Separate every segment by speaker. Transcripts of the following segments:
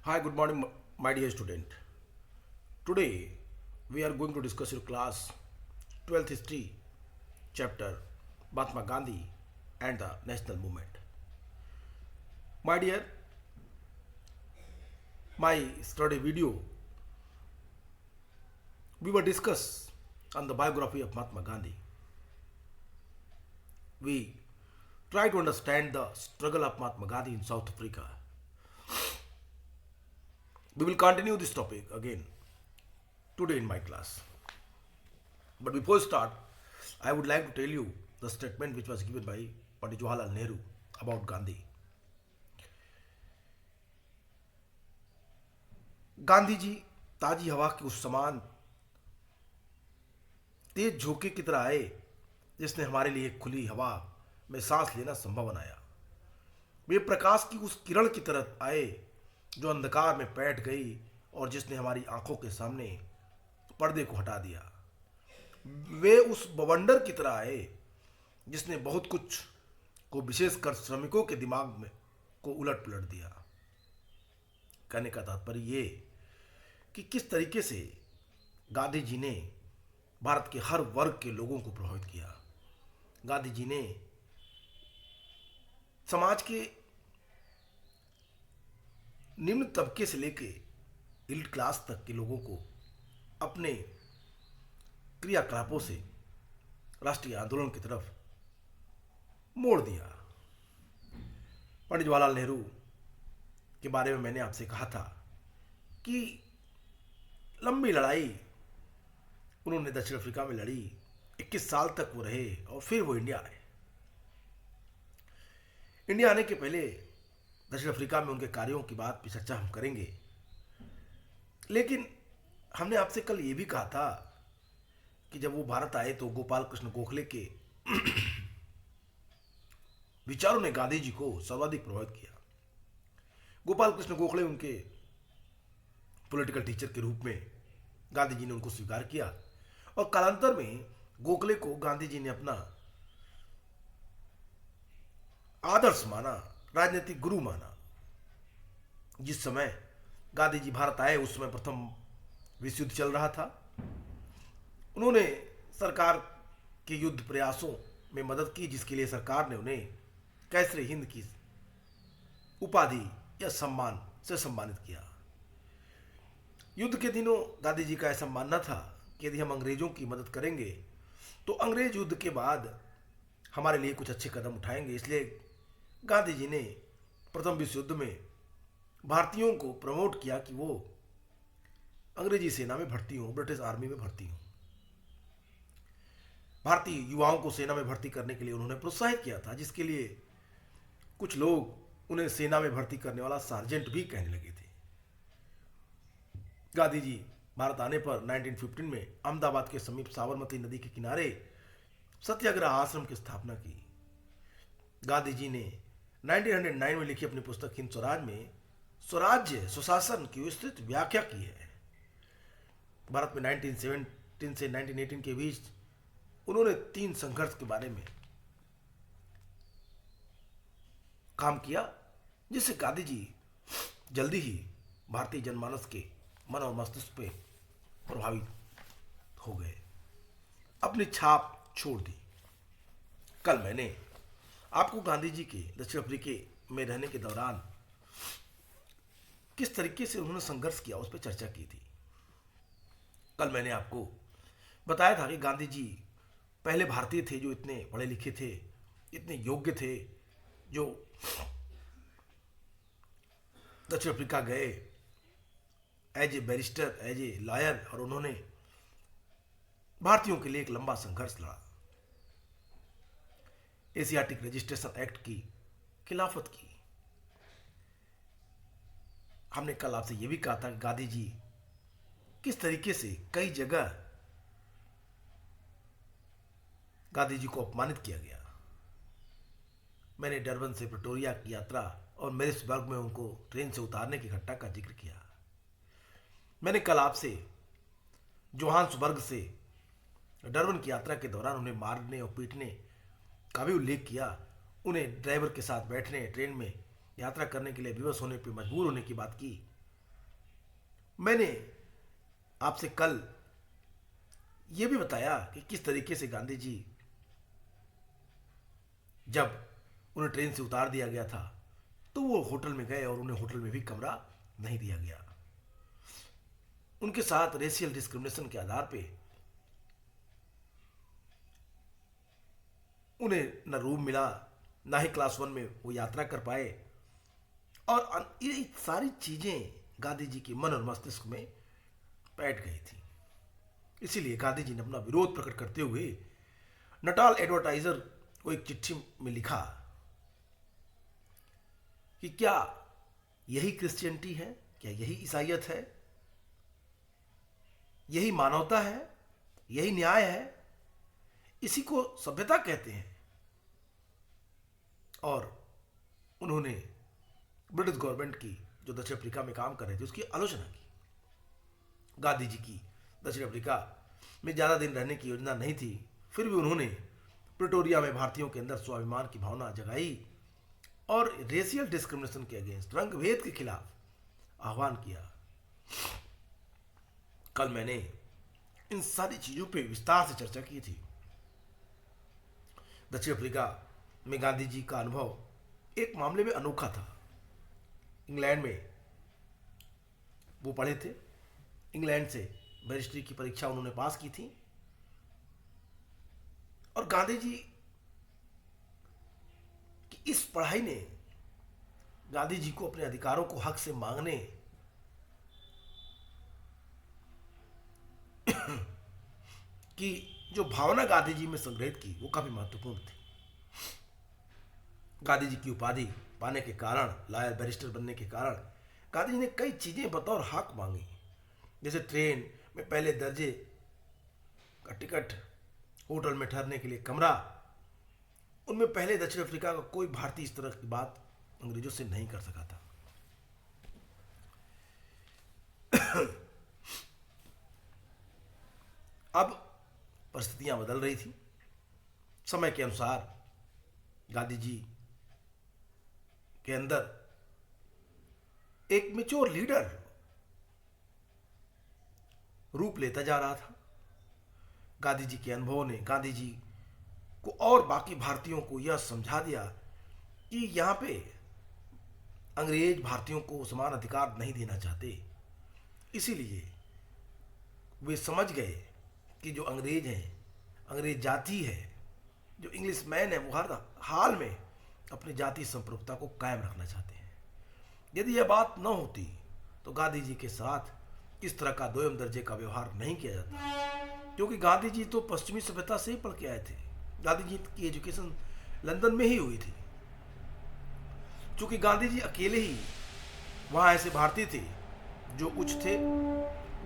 Speaker 1: Hi, good morning, my dear student. Today we are going to discuss your class 12th history chapter Mahatma Gandhi and the national movement. My dear, my study video we will discuss on the biography of Mahatma Gandhi. We try to understand the struggle of Mahatma Gandhi in South Africa. We will continue this topic again today in my class. But before start, I would like to tell you the statement which was given by Pandit Jawaharlal Nehru about Gandhi. Gandhi ji ताजी हवा के उस समान तेज झोंके की तरह आए जिसने हमारे लिए खुली हवा में सांस लेना संभव बनाया। वे प्रकाश की उस किरण की तरह आए जो अंधकार में बैठ गई और जिसने हमारी आंखों के सामने पर्दे को हटा दिया। वे उस बवंडर की तरह आए जिसने बहुत कुछ को विशेषकर श्रमिकों के दिमाग में को उलट पुलट दिया। कहने का तात्पर्य ये कि किस तरीके से गांधी जी ने भारत के हर वर्ग के लोगों को प्रभावित किया। गांधी जी ने समाज के निम्न तबके से लेके एलिट क्लास तक के लोगों को अपने क्रियाकलापों से राष्ट्रीय आंदोलन की तरफ मोड़ दिया। पंडित जवाहरलाल नेहरू के बारे में मैंने आपसे कहा था कि लंबी लड़ाई उन्होंने दक्षिण अफ्रीका में लड़ी। 21 साल तक वो रहे और फिर वो इंडिया आए। इंडिया आने के पहले दक्षिण अफ्रीका में उनके कार्यों की बात पे चर्चा हम करेंगे, लेकिन हमने आपसे कल ये भी कहा था कि जब वो भारत आए तो गोपाल कृष्ण गोखले के विचारों ने गांधी जी को सर्वाधिक प्रभावित किया। गोपाल कृष्ण गोखले उनके पॉलिटिकल टीचर के रूप में गांधी जी ने उनको स्वीकार किया और कालांतर में गोखले को गांधी जी ने अपना आदर्श माना, राजनीतिक गुरु माना। जिस समय गांधी जी भारत आए उस समय प्रथम विश्व युद्ध चल रहा था। उन्होंने सरकार के युद्ध प्रयासों में मदद की, जिसके लिए सरकार ने उन्हें कैसरे हिंद की उपाधि या सम्मान से सम्मानित किया। युद्ध के दिनों गांधी जी का ऐसा मानना था कि यदि हम अंग्रेजों की मदद करेंगे तो अंग्रेज युद्ध के बाद हमारे लिए कुछ अच्छे कदम उठाएंगे। इसलिए गांधी जी ने प्रथम विश्व युद्ध में भारतीयों को प्रमोट किया कि वो अंग्रेजी सेना में भर्ती हों, ब्रिटिश आर्मी में भर्ती हों। भारतीय युवाओं को सेना में भर्ती करने के लिए उन्होंने प्रोत्साहित किया था, जिसके लिए कुछ लोग उन्हें सेना में भर्ती करने वाला सार्जेंट भी कहने लगे थे। गांधी जी भारत आने पर 1915 में अहमदाबाद के समीप साबरमती नदी के किनारे सत्याग्रह आश्रम की स्थापना की। गांधी जी ने 1909 में लिखी अपनी पुस्तक हिंद स्वराज में स्वराज्य सुशासन की विस्तृत व्याख्या की है। भारत में 1917 से 1918 के बीच उन्होंने 3 संघर्ष के बारे में काम किया, जिससे गांधी जी जल्दी ही भारतीय जनमानस के मन और मस्तिष्क पे प्रभावित हो गए, अपनी छाप छोड़ दी। कल मैंने आपको गांधी जी के दक्षिण अफ्रीका में रहने के दौरान किस तरीके से उन्होंने संघर्ष किया उस पर चर्चा की थी। कल मैंने आपको बताया था कि गांधी जी पहले भारतीय थे जो इतने पढ़े लिखे थे, इतने योग्य थे, जो दक्षिण अफ्रीका गए as a barrister, as a lawyer, और उन्होंने भारतीयों के लिए एक लंबा संघर्ष लड़ा, एशियाटिक रजिस्ट्रेशन एक्ट की खिलाफत की। हमने कल आपसे यह भी कहा था कि गांधी जी किस तरीके से कई जगह गांधी जी को अपमानित किया गया। मैंने डरबन से प्रिटोरिया की यात्रा और मैरिसबर्ग में उनको ट्रेन से उतारने की घटना का जिक्र किया। मैंने कल आपसे जोहान्सबर्ग से डरबन की यात्रा के दौरान उन्हें मारने और पीटने का भी उल्लेख किया। उन्हें ड्राइवर के साथ बैठने, ट्रेन में यात्रा करने के लिए विवश होने पर मजबूर होने की बात की। मैंने आपसे कल ये भी बताया कि किस तरीके से गांधी जी, जब उन्हें ट्रेन से उतार दिया गया था तो वो होटल में गए और उन्हें होटल में भी कमरा नहीं दिया गया। उनके साथ रेशियल डिस्क्रिमिनेशन के आधार पे उन्हें न रूम मिला, ना ही क्लास 1 में वो यात्रा कर पाए, और ये सारी चीजें गांधी जी के मन और मस्तिष्क में बैठ गई थी। इसीलिए गांधी जी ने अपना विरोध प्रकट करते हुए नटाल एडवर्टाइजर को एक चिट्ठी में लिखा कि क्या यही क्रिश्चियनिटी है, क्या यही ईसाइयत है, यही मानवता है, यही न्याय है, इसी को सभ्यता कहते हैं। और उन्होंने ब्रिटिश गवर्नमेंट की, जो दक्षिण अफ्रीका में काम कर रहे थे, उसकी आलोचना की। गांधी जी की दक्षिण अफ्रीका में ज़्यादा दिन रहने की योजना नहीं थी, फिर भी उन्होंने प्रिटोरिया में भारतीयों के अंदर स्वाभिमान की भावना जगाई और रेशियल डिस्क्रिमिनेशन के अगेंस्ट, रंग भेद के खिलाफ आह्वान किया। कल मैंने इन सारी चीजों पे विस्तार से चर्चा की थी। दक्षिण अफ्रीका में गांधी जी का अनुभव एक मामले में अनोखा था। इंग्लैंड में वो पढ़े थे, इंग्लैंड से बैरिस्ट्री की परीक्षा उन्होंने पास की थी, और गांधी जी की इस पढ़ाई ने गांधी जी को अपने अधिकारों को हक से मांगने की जो भावना गांधी जी में संग्रहित की, वो काफी महत्वपूर्ण थी। गांधी जी की उपाधि पाने के कारण, लॉयर बैरिस्टर बनने के कारण, गांधी जी ने कई चीजें बतौर हक मांगी, जैसे ट्रेन में पहले दर्जे का टिकट, होटल में ठहरने के लिए कमरा। उनमें पहले दक्षिण अफ्रीका का कोई भारतीय इस तरह की बात अंग्रेजों से नहीं कर सका था। अब परिस्थितियां बदल रही थी। समय के अनुसार गांधी जी के अंदर एक मैच्योर लीडर रूप लेता जा रहा था। गांधी जी के अनुभवों ने गांधी जी को और बाकी भारतीयों को यह समझा दिया कि यहाँ पे अंग्रेज भारतीयों को समान अधिकार नहीं देना चाहते। इसीलिए वे समझ गए कि जो अंग्रेज हैं, अंग्रेज जाति है, जो इंग्लिश मैन है, वो हर हाल में अपनी जाति संप्रभुता को कायम रखना चाहते हैं। यदि यह बात न होती तो गांधी जी के साथ इस तरह का दोयम दर्जे का व्यवहार नहीं किया जाता, क्योंकि गांधी जी तो पश्चिमी सभ्यता से ही पढ़ के आए थे। गांधी जी की एजुकेशन लंदन में ही हुई थी। चूंकि गांधी जी अकेले ही वहाँ ऐसे भारतीय थे जो उच्च थे,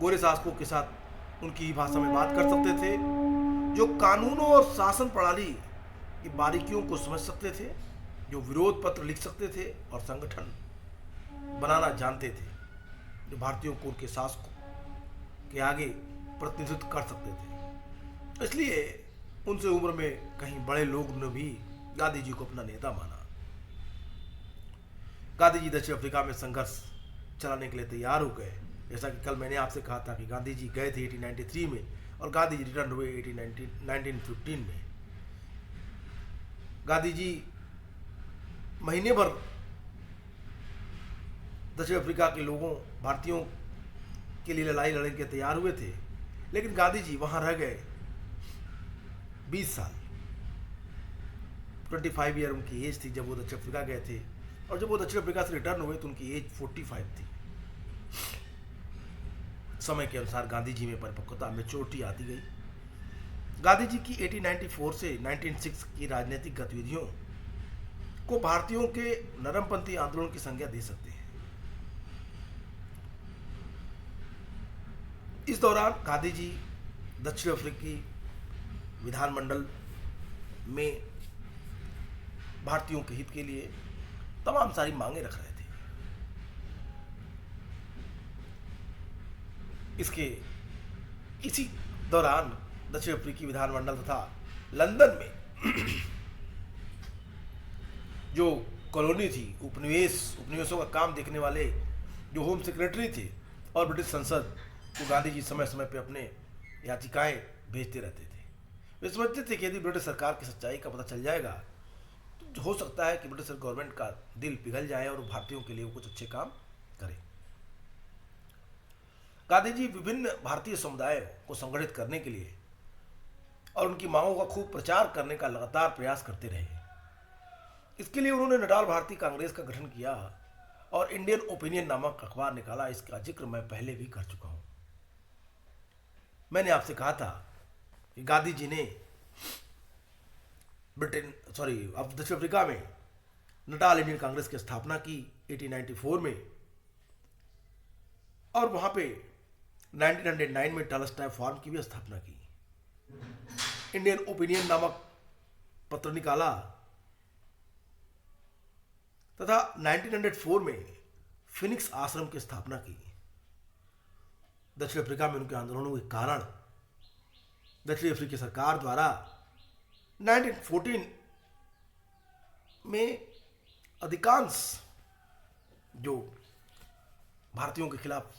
Speaker 1: गोरे शासकों के साथ उनकी ही भाषा में बात कर सकते थे, जो कानूनों और शासन प्रणाली की बारीकियों को समझ सकते थे, जो विरोध पत्र लिख सकते थे और संगठन बनाना जानते थे, जो भारतीयों को उनके शासकों के आगे प्रतिनिधित्व कर सकते थे। इसलिए उनसे उम्र में कहीं बड़े लोग ने भी गांधी जी को अपना नेता माना। गांधी जी दक्षिण अफ्रीका में संघर्ष चलाने के लिए तैयार हो गए। जैसा कि कल मैंने आपसे कहा था कि गांधी जी गए थे 1893 में और गांधी जी रिटर्न हुए 1915 में। गांधी जी महीने भर दक्षिण अफ्रीका के लोगों, भारतीयों के लिए लड़ाई लड़ने के तैयार हुए थे, लेकिन गांधी जी वहां रह गए 20 साल। 25 ईयर उनकी एज थी जब वो दक्षिण अफ्रीका गए थे, और जब वो दक्षिण अफ्रीका से रिटर्न हुए तो उनकी एज 45 थी। समय के अनुसार गांधी जी में परिपक्वता, मैच्योरिटी आती गई। गांधी जी की 1894 से 1906 की राजनीतिक गतिविधियों को भारतीयों के नरमपंथी आंदोलन की संज्ञा दे सकते हैं। इस दौरान गांधी जी दक्षिण अफ्रीकी विधानमंडल में भारतीयों के हित के लिए तमाम सारी मांगे रख रहे थे। इसी दौरान दक्षिण अफ्रीकी विधानमंडल तथा लंदन में जो कॉलोनी थी, उपनिवेशों का काम देखने वाले जो होम सेक्रेटरी थे, और ब्रिटिश संसद को गांधी जी समय समय पर अपने याचिकाएं भेजते रहते थे। वे समझते थे कि यदि ब्रिटिश सरकार की सच्चाई का पता चल जाएगा तो हो सकता है कि ब्रिटिश गवर्नमेंट का दिल पिघल जाए और भारतीयों के लिए वो कुछ अच्छे काम करे। गांधी जी विभिन्न भारतीय समुदायों को संगठित करने के लिए और उनकी मांगों का खूब प्रचार करने का लगातार प्रयास करते रहे। इसके लिए उन्होंने नटाल भारतीय कांग्रेस का गठन किया और इंडियन ओपिनियन नामक अखबार निकाला। इसका जिक्र मैं पहले भी कर चुका हूं। मैंने आपसे कहा था कि गांधी जी ने दक्षिण अफ्रीका में नटाल इंडियन कांग्रेस की स्थापना की 1894 में, और वहां पे 1909 में टॉलस्टॉय फार्म की भी स्थापना की। इंडियन ओपिनियन नामक पत्र निकाला तथा 1904 में फिनिक्स आश्रम की स्थापना की। दक्षिण अफ्रीका में उनके आंदोलनों के कारण दक्षिण अफ्रीकी सरकार द्वारा 1914 में अधिकांश जो भारतीयों के खिलाफ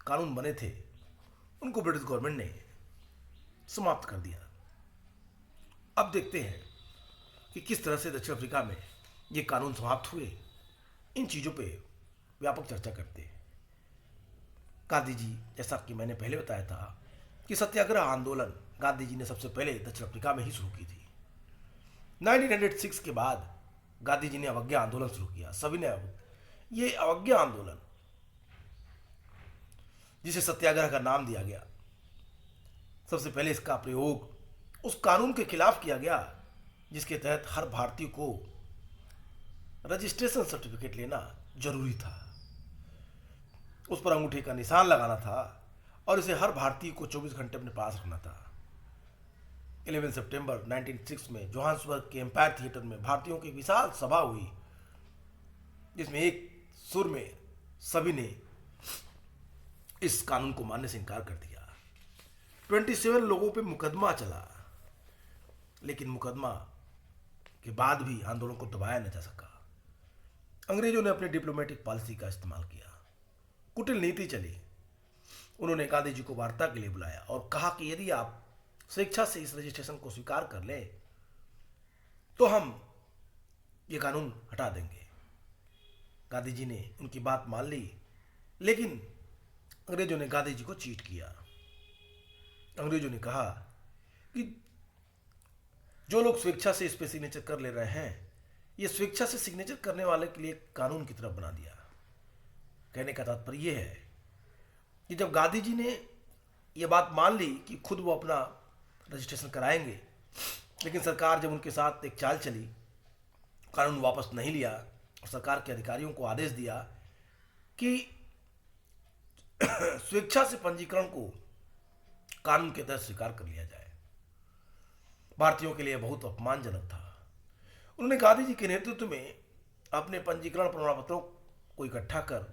Speaker 1: कानून बने थे उनको ब्रिटिश गवर्नमेंट ने समाप्त कर दिया। अब देखते हैं कि किस तरह से दक्षिण अफ्रीका में ये कानून समाप्त हुए। इन चीज़ों पे व्यापक चर्चा करते हैं। गांधी जी, जैसा कि मैंने पहले बताया था कि सत्याग्रह आंदोलन गांधी जी ने सबसे पहले दक्षिण अफ्रीका में ही शुरू की थी। 1906 के बाद गांधी जी ने अवज्ञा आंदोलन शुरू किया। सभी ने ये अवज्ञा आंदोलन, जिसे सत्याग्रह का नाम दिया गया, सबसे पहले इसका प्रयोग उस कानून के खिलाफ किया गया जिसके तहत हर भारतीय को रजिस्ट्रेशन सर्टिफिकेट लेना जरूरी था, उस पर अंगूठे का निशान लगाना था और इसे हर भारतीय को 24 घंटे अपने पास रखना था। 11 सितंबर 1906 में जोहान्सबर्ग के एम्पायर थिएटर में भारतीयों की विशाल सभा हुई, जिसमें एक सुर में सभी ने इस कानून को मानने से इनकार कर दिया। 27 लोगों पे मुकदमा चला, लेकिन मुकदमा के बाद भी आंदोलन को दबाया न जा सका। अंग्रेजों ने अपनी डिप्लोमेटिक पॉलिसी का इस्तेमाल किया, कुटिल नीति चली। उन्होंने गांधी जी को वार्ता के लिए बुलाया और कहा कि यदि आप स्वेच्छा से इस रजिस्ट्रेशन को स्वीकार कर लें तो हम ये कानून हटा देंगे। गांधी जी ने उनकी बात मान ली, लेकिन अंग्रेजों ने गांधी जी को चीट किया। अंग्रेजों ने कहा कि जो लोग स्वेच्छा से इस पे सिग्नेचर कर ले रहे हैं, ये स्वेच्छा से सिग्नेचर करने वाले के लिए कानून की तरफ बना दिया। कहने का तात्पर्य यह है कि जब गांधी जी ने यह बात मान ली कि खुद वो अपना रजिस्ट्रेशन कराएंगे, लेकिन सरकार जब उनके साथ एक चाल चली, कानून वापस नहीं लिया और सरकार के अधिकारियों को आदेश दिया कि स्वेच्छा से पंजीकरण को कानून के तहत स्वीकार कर लिया जाए, भारतीयों के लिए बहुत अपमानजनक था। उन्होंने गांधी जी के नेतृत्व में अपने पंजीकरण प्रमाण पत्रों को इकट्ठा कर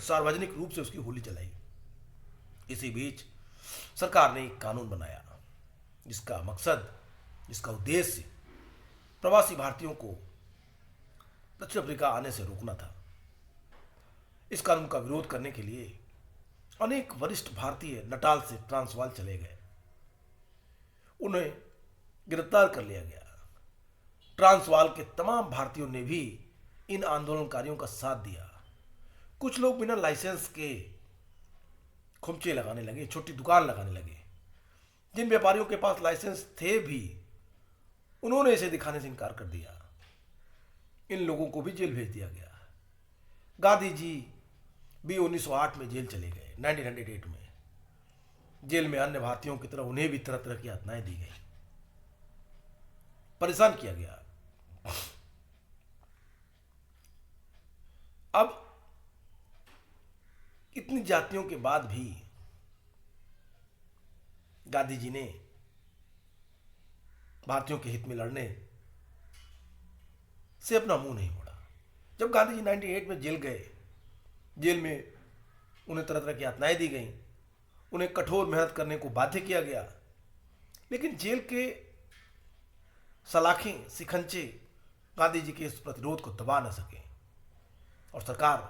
Speaker 1: सार्वजनिक रूप से उसकी होली जलाई। इसी बीच सरकार ने एक कानून बनाया जिसका मकसद, जिसका उद्देश्य प्रवासी भारतीयों को दक्षिण अफ्रीका आने से रोकना था। इस कानून का विरोध करने के लिए अनेक वरिष्ठ भारतीय नटाल से ट्रांसवाल चले गए। उन्हें गिरफ्तार कर लिया गया। ट्रांसवाल के तमाम भारतीयों ने भी इन आंदोलनकारियों का साथ दिया। कुछ लोग बिना लाइसेंस के खुमचे लगाने लगे, छोटी दुकान लगाने लगे। जिन व्यापारियों के पास लाइसेंस थे भी, उन्होंने इसे दिखाने से इनकार कर दिया। इन लोगों को भी जेल भेज दिया गया। गांधी जी भी 1908 में जेल चले गए। 1908 में जेल में अन्य भारतीयों की तरह उन्हें भी तरह तरह की यातनाएं दी गई, परेशान किया गया। अब इतनी जातियों के बाद भी गांधी जी ने भारतीयों के हित में लड़ने से अपना मुंह नहीं मोड़ा। जब गांधी जी 98 में जेल गए, जेल में उन्हें तरह तरह की यातनाएं दी गई, उन्हें कठोर मेहनत करने को बाध्य किया गया, लेकिन जेल के सलाखें, शिकंजे गांधी जी के इस प्रतिरोध को दबा न सके और सरकार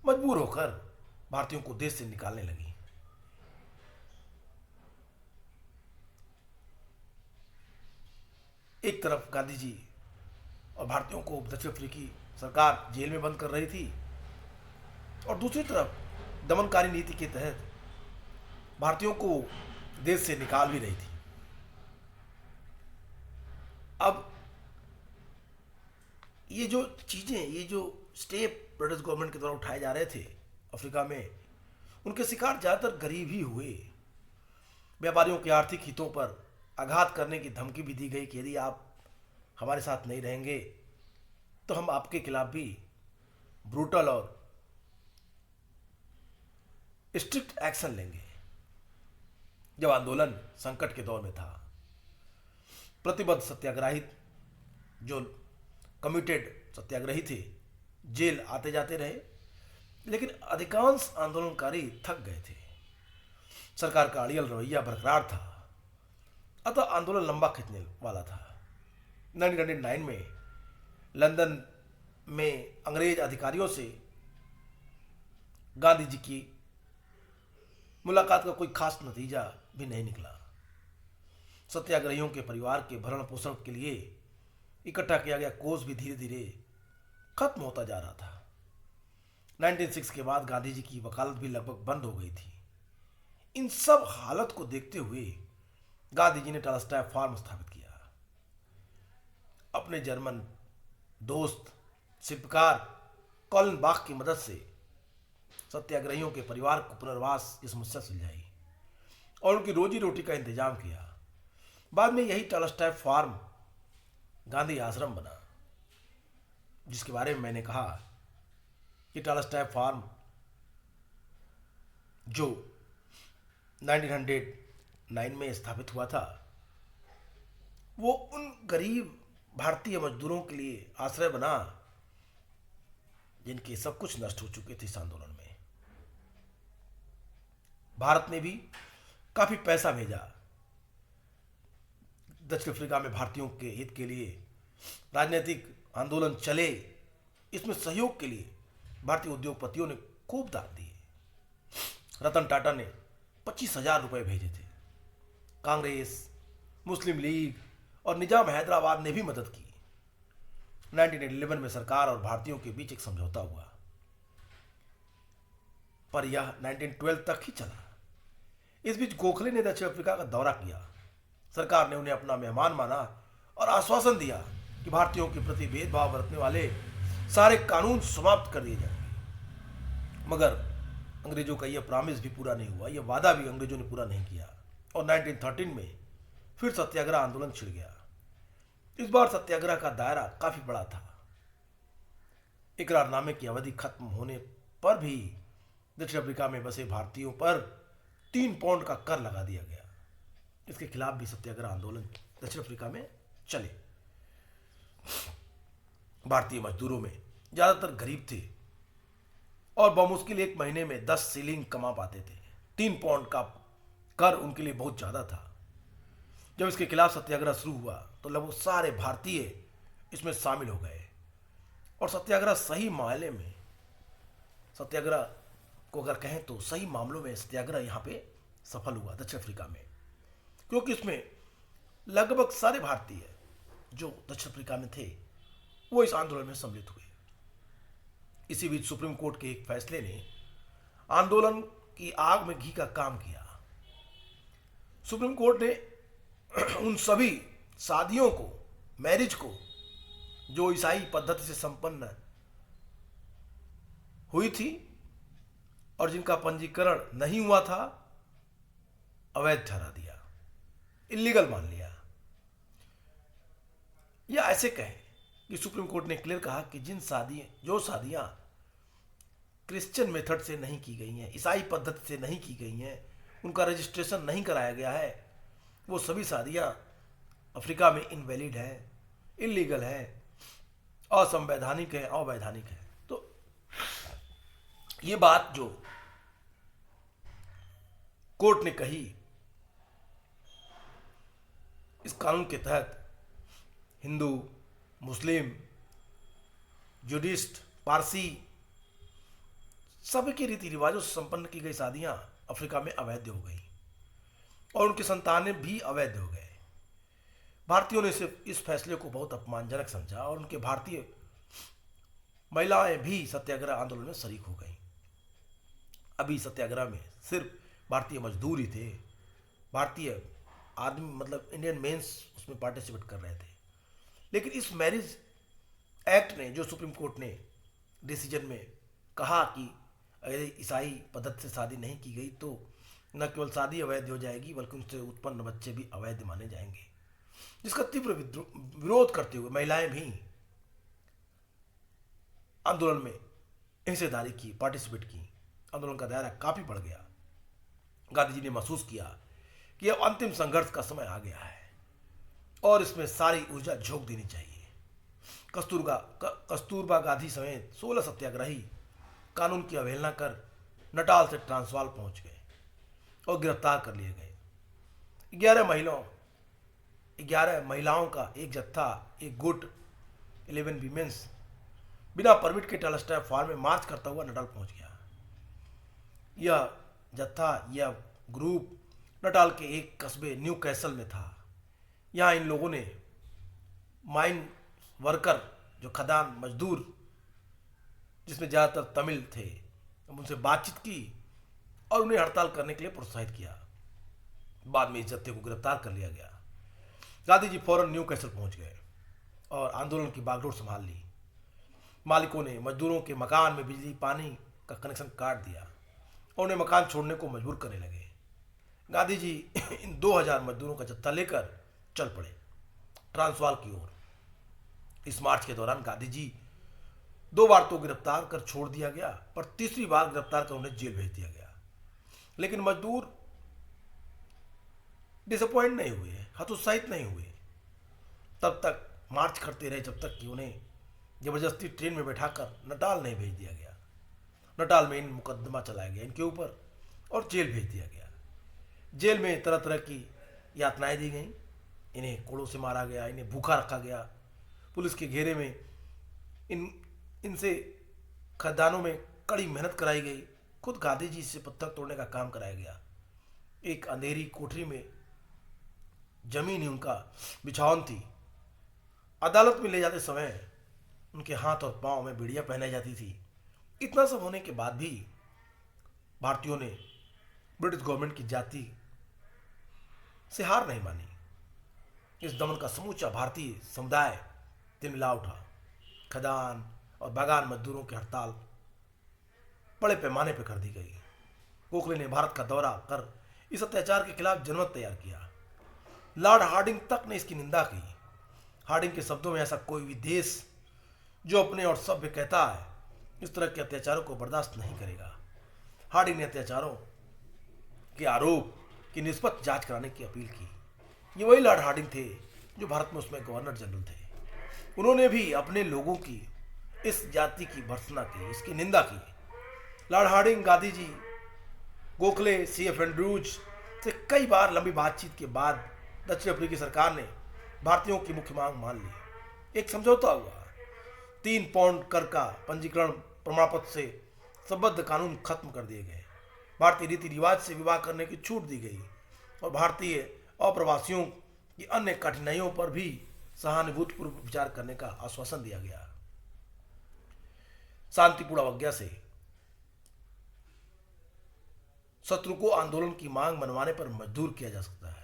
Speaker 1: मजबूर होकर भारतीयों को देश से निकालने लगी। एक तरफ गांधी जी और भारतीयों को दक्षिण अफ्रीकी सरकार जेल में बंद कर रही थी, और दूसरी तरफ दमनकारी नीति के तहत भारतीयों को देश से निकाल भी रही थी। अब ये जो चीजें, ये जो स्टेप ब्रिटिश गवर्नमेंट के द्वारा उठाए जा रहे थे अफ्रीका में, उनके शिकार ज्यादातर गरीब ही हुए। व्यापारियों के आर्थिक हितों पर आघात करने की धमकी भी दी गई कि यदि आप हमारे साथ नहीं रहेंगे तो हम आपके खिलाफ भी ब्रूटल और स्ट्रिक्ट एक्शन लेंगे। जब आंदोलन संकट के दौर में था, प्रतिबद्ध सत्याग्रही, जो कमिटेड सत्याग्रही थे, जेल आते जाते रहे, लेकिन अधिकांश आंदोलनकारी थक गए थे। सरकार का अड़ियल रवैया बरकरार था, अतः आंदोलन लंबा खिंचने वाला था। 1909 में लंदन में अंग्रेज अधिकारियों से गांधी जी की मुलाकात का कोई खास नतीजा भी नहीं निकला। सत्याग्रहियों के परिवार के भरण पोषण के लिए इकट्ठा किया गया कोष भी धीरे धीरे खत्म होता जा रहा था। 1906 के बाद गांधी जी की वकालत भी लगभग बंद हो गई थी। इन सब हालत को देखते हुए गांधी जी ने टॉलस्टॉय फार्म स्थापित किया। अपने जर्मन दोस्त शिल्पकार कॉलिन बाख की मदद से सत्याग्रहियों के परिवार को पुनर्वास की समस्या सुलझाई और उनकी रोजी रोटी का इंतजाम किया। बाद में यही टॉलस्टॉय फार्म गांधी आश्रम बना, जिसके बारे में मैंने कहा कि टॉलस्टॉय फार्म जो 1909 में स्थापित हुआ था, वो उन गरीब भारतीय मजदूरों के लिए आश्रय बना जिनके सब कुछ नष्ट हो चुके थे इस आंदोलन में। भारत ने भी काफी पैसा भेजा दक्षिण अफ्रीका में भारतीयों के हित के लिए। राजनीतिक आंदोलन चले, इसमें सहयोग के लिए भारतीय उद्योगपतियों ने खूब दान दिए। रतन टाटा ने 25,000 रुपए भेजे थे। कांग्रेस, मुस्लिम लीग और निजाम हैदराबाद ने भी मदद की। 1911 में सरकार और भारतीयों के बीच एक समझौता हुआ, पर यह 1912 तक ही चला। इस बीच गोखले ने दक्षिण अफ्रीका का दौरा किया। सरकार ने उन्हें अपना मेहमान माना और आश्वासन दिया कि भारतीयों के प्रति भेदभाव बरतने वाले सारे कानून समाप्त कर दिए जाएंगे। मगर अंग्रेजों का यह प्रॉमिस भी पूरा नहीं हुआ, यह वादा भी अंग्रेजों ने पूरा नहीं किया और 1913 में फिर सत्याग्रह आंदोलन छिड़ गया। इस बार सत्याग्रह का दायरा काफी बड़ा था। इकरारनामे की अवधि खत्म होने पर भी दक्षिण अफ्रीका में बसे भारतीयों पर 3 पाउंड का कर लगा दिया गया। इसके खिलाफ भी सत्याग्रह आंदोलन दक्षिण अफ्रीका में चले। भारतीय मजदूरों में ज्यादातर गरीब थे और बमुश्किल 1 महीने में 10 शिलिंग कमा पाते थे। 3 पाउंड का कर उनके लिए बहुत ज्यादा था। जब इसके खिलाफ सत्याग्रह शुरू हुआ तो लगभग सारे भारतीय इसमें शामिल हो गए और सत्याग्रह सही मायने में, सत्याग्रह को अगर कहें तो सही मामलों में सत्याग्रह यहाँ पे सफल हुआ दक्षिण अफ्रीका में, क्योंकि इसमें लगभग सारे भारतीय जो दक्षिण अफ्रीका में थे वो इस आंदोलन में सम्मिलित हुए। इसी बीच सुप्रीम कोर्ट के एक फैसले ने आंदोलन की आग में घी का काम किया। सुप्रीम कोर्ट ने उन सभी शादियों को, मैरिज को, जो ईसाई पद्धति से संपन्न हुई थी और जिनका पंजीकरण नहीं हुआ था, अवैध ठहरा दिया, इलीगल मान लिया। या ऐसे कहें कि सुप्रीम कोर्ट ने क्लियर कहा कि जो शादियां क्रिश्चियन मेथड से नहीं की गई हैं, ईसाई पद्धति से नहीं की गई हैं, उनका रजिस्ट्रेशन नहीं कराया गया है, वो सभी शादियां अफ्रीका में इनवैलिड है, इलीगल है, असंवैधानिक है, अवैधानिक है। तो ये बात जो कोर्ट ने कही, इस कानून के तहत हिंदू, मुस्लिम, जुडिस्ट, पारसी सभी के रीति रिवाजों से संपन्न की गई शादियां अफ्रीका में अवैध हो गई और उनकी संतानें भी अवैध हो गए। भारतीयों ने सिर्फ इस फैसले को बहुत अपमानजनक समझा और उनके भारतीय महिलाएं भी सत्याग्रह आंदोलन में शरीक हो गईं। अभी सत्याग्रह में सिर्फ भारतीय मजदूर ही थे, भारतीय आदमी मतलब इंडियन मेंस उसमें पार्टिसिपेट कर रहे थे। लेकिन इस मैरिज एक्ट ने, जो सुप्रीम कोर्ट ने डिसीजन में कहा कि अगर ईसाई पद्धति से शादी नहीं की गई तो न केवल शादी अवैध हो जाएगी बल्कि उनसे उत्पन्न बच्चे भी अवैध माने जाएंगे, जिसका तीव्र विरोध करते हुए महिलाएं भी आंदोलन में हिस्सेदारी की, पार्टिसिपेट की। आंदोलन का दायरा काफी बढ़ गया। गांधी जी ने महसूस किया कि अब अंतिम संघर्ष का समय आ गया है और इसमें सारी ऊर्जा झोंक देनी चाहिए। कस्तूरबा गांधी समेत 16 सत्याग्रही कानून की अवहेलना कर नटाल से ट्रांसवाल पहुंच गए और गिरफ्तार कर लिए गए। 11 महिलाओं का एक जत्था, एक गुट 11 वीमेंस, बिना परमिट के टलस्टॉय फार्म में मार्च करता हुआ नटाल पहुंच गया। यह जत्था, यह ग्रुप नटाल के एक कस्बे न्यू कैसल में था। यहाँ इन लोगों ने माइन वर्कर, जो खदान मजदूर जिसमें ज़्यादातर तमिल थे, उनसे बातचीत की और उन्हें हड़ताल करने के लिए प्रोत्साहित किया। बाद में इस जत्थे को गिरफ्तार कर लिया गया। गांधी जी फौरन न्यू कैसल पहुंच गए और आंदोलन की बागडोर संभाल ली। मालिकों ने मजदूरों के मकान में बिजली पानी का कनेक्शन काट दिया और उन्हें मकान छोड़ने को मजबूर करने लगे। गांधी जी इन 2000 मजदूरों का जत्था लेकर चल पड़े ट्रांसवाल की ओर। इस मार्च के दौरान गांधी जी 2 बार तो गिरफ्तार कर छोड़ दिया गया, पर तीसरी बार गिरफ्तार कर उन्हें जेल भेज दिया गया। लेकिन मजदूर डिसअपॉइंट नहीं हुए, हतोत्साहित नहीं हुए। तब तक मार्च करते रहे जब तक कि उन्हें जबरदस्ती ट्रेन में बैठाकर नटाल नहीं भेज दिया गया। नटाल में इन मुकदमा चलाया गया इनके ऊपर और जेल भेज दिया गया। जेल में तरह तरह की यातनाएं दी गईं। इन्हें कोड़ों से मारा गया, इन्हें भूखा रखा गया। पुलिस के घेरे में इनसे खदानों में कड़ी मेहनत कराई गई। खुद गांधी जी से पत्थर तोड़ने का काम कराया गया। एक अंधेरी कोठरी में जमीन ही उनका बिछावन थी। अदालत में ले जाते समय उनके हाथ और पांव में बेड़ियां पहनाई जाती थी। इतना सब होने के बाद भी भारतीयों ने ब्रिटिश गवर्नमेंट की जाति से हार नहीं मानी। इस दमन का समूचा भारतीय समुदाय तिनमिला उठा। खदान और बागान मजदूरों की हड़ताल बड़े पैमाने पर कर दी गई। गोखले ने भारत का दौरा कर इस अत्याचार के खिलाफ जनमत तैयार किया। लॉर्ड हार्डिंग तक ने इसकी निंदा की। हार्डिंग के शब्दों में, ऐसा कोई भी देश जो अपने और सभ्य कहता है इस तरह के अत्याचारों को बर्दाश्त नहीं करेगा। हार्डिंग ने अत्याचारों के आरोप की निष्पक्ष जांच कराने की अपील की। ये वही लॉर्ड हार्डिंग थे जो भारत में उसमें गवर्नर जनरल थे। उन्होंने भी अपने लोगों की इस जाति की भर्त्सना की, इसकी निंदा की। Lord Hardinge, Gandhi ji, Gokhale, CF Andrews से कई बार लंबी बातचीत के बाद दक्षिण अफ्रीकी सरकार ने भारतीयों की मुख्य मांग मान ली। एक समझौता हुआ। 3 पाउंड कर का पंजीकरण प्रमाण पत्र से संबद्ध कानून खत्म कर दिए गए। भारतीय रीति रिवाज से विवाह करने की छूट दी गई और भारतीय अप्रवासियों की अन्य कठिनाइयों पर भी सहानुभूतिपूर्व विचार करने का आश्वासन दिया गया। शांतिपूर्ण अवज्ञा से शत्रु को आंदोलन की मांग मनवाने पर मजबूर किया जा सकता है।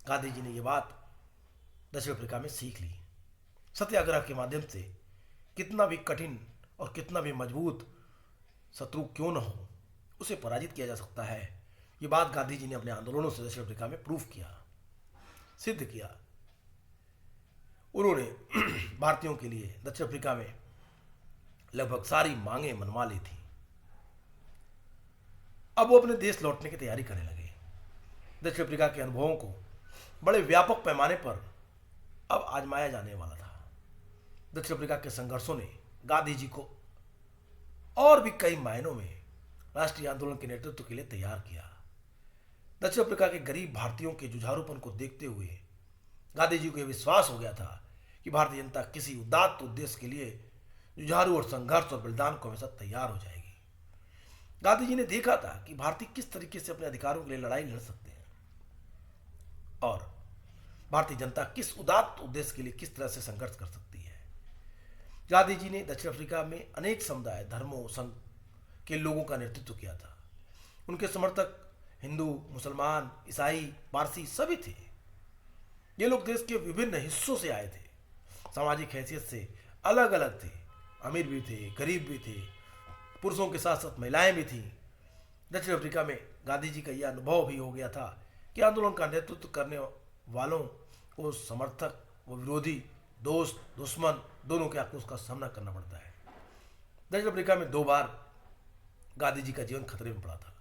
Speaker 1: गांधी जी ने यह बात दक्षिण अफ्रीका में सीख ली। सत्याग्रह के माध्यम से कितना भी कठिन और कितना भी मजबूत शत्रु क्यों न हो, उसे पराजित किया जा सकता है। ये बात गांधी जी ने अपने आंदोलनों से दक्षिण अफ्रीका में प्रूफ किया, सिद्ध किया। उन्होंने भारतीयों के लिए दक्षिण अफ्रीका में लगभग सारी मांगें मनवा ली थी। अब वो अपने देश लौटने की तैयारी करने लगे। दक्षिण अफ्रीका के अनुभवों को बड़े व्यापक पैमाने पर अब आजमाया जाने वाला था। दक्षिण अफ्रीका के संघर्षों ने गांधी जी को और भी कई मायनों में राष्ट्रीय आंदोलन के नेतृत्व के लिए तैयार किया। दक्षिण अफ्रीका के गरीब भारतीयों के जुझारूपन को देखते हुए गांधी जी को यह विश्वास हो गया था कि भारतीय जनता किसी उदात्त उद्देश्य के लिए जुझारू और संघर्ष और बलिदान को हमेशा तैयार हो जाएगी। गांधी जी ने देखा था कि भारतीय किस तरीके से अपने अधिकारों के लिए लड़ाई लड़ सकते हैं और भारतीय जनता किस उदात्त उद्देश्य के लिए किस तरह से संघर्ष कर सकती है। गांधी जी ने दक्षिण अफ्रीका में अनेक समुदाय, धर्मों, संघ के लोगों का नेतृत्व किया था। उनके समर्थक हिंदू, मुसलमान, ईसाई, पारसी सभी थे। ये लोग देश के विभिन्न हिस्सों से आए थे, सामाजिक हैसियत से अलग अलग थे, अमीर भी थे, गरीब भी थे, पुरुषों के साथ साथ महिलाएं भी थीं। दक्षिण अफ्रीका में गांधी जी का यह अनुभव भी हो गया था कि आंदोलन का नेतृत्व करने वालों को समर्थक व विरोधी, दोस्त दुश्मन दोनों के आक्रोश का सामना करना पड़ता है। दक्षिण अफ्रीका में 2 बार गांधी जी का जीवन खतरे में पड़ा था।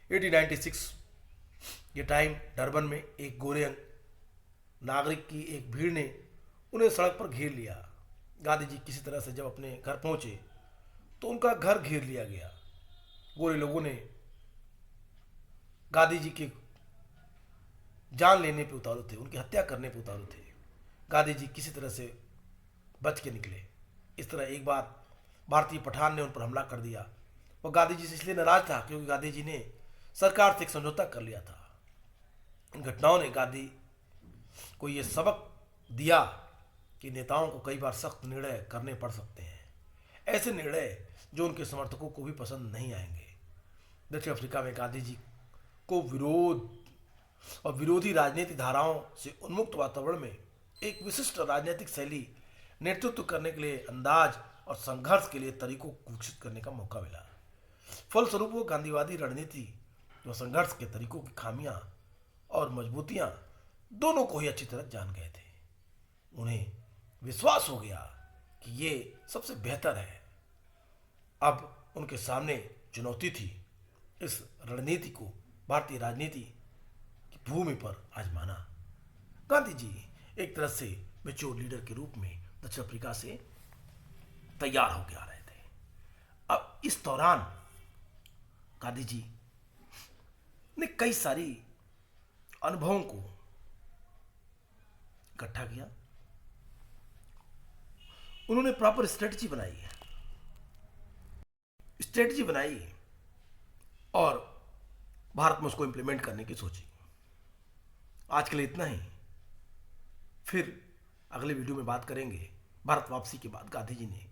Speaker 1: 1896 ये टाइम डरबन में एक गोरे नागरिक की एक भीड़ ने उन्हें सड़क पर घेर लिया। गांधी जी किसी तरह से जब अपने घर पहुंचे तो उनका घर घेर लिया गया। गोरे लोगों ने गांधी जी के जान लेने पे उतारू थे, उनकी हत्या करने पे उतारू थे। गांधी जी किसी तरह से बच के निकले। इस तरह एक बार भारतीय पठान ने उन पर हमला कर दिया। वो गांधी जी से इसलिए नाराज था क्योंकि गांधी जी ने सरकार से एक समझौता कर लिया था। इन घटनाओं ने गांधी को ये सबक दिया कि नेताओं को कई बार सख्त निर्णय करने पड़ सकते हैं, ऐसे निर्णय जो उनके समर्थकों को भी पसंद नहीं आएंगे। दक्षिण अफ्रीका में गांधी जी को विरोध और विरोधी राजनीतिक धाराओं से उन्मुक्त वातावरण में एक विशिष्ट राजनीतिक शैली, नेतृत्व करने के लिए अंदाज और संघर्ष के लिए तरीकों को विकसित करने का मौका मिला। फलस्वरूप वो गांधीवादी रणनीति व संघर्ष के तरीकों की खामियां और मजबूतियां दोनों को ही अच्छी तरह जान गए थे। उन्हें विश्वास हो गया कि ये सबसे बेहतर है। अब उनके सामने चुनौती थी इस रणनीति को भारतीय राजनीति की भूमि पर आजमाना। गांधी जी एक तरह से मैच्योर लीडर के रूप में दक्षिण अफ्रीका से तैयार होकर आ रहे थे। अब इस दौरान गांधी जी ने कई सारी अनुभवों को इकट्ठा किया। उन्होंने प्रॉपर स्ट्रेटजी बनाई और भारत में उसको इंप्लीमेंट करने की सोची। आज के लिए इतना ही। फिर अगले वीडियो में बात करेंगे भारत वापसी के बाद गांधी जी ने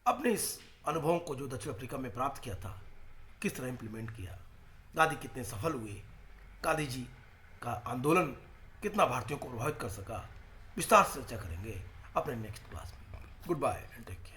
Speaker 1: अपने इस अनुभवों को जो दक्षिण अफ्रीका में प्राप्त किया था किस तरह इंप्लीमेंट किया, गांधी कितने सफल हुए, गांधी जी का आंदोलन कितना भारतीयों को प्रभावित कर सका। विस्तार से चर्चा करेंगे अपने नेक्स्ट क्लास में। Good bye and take care.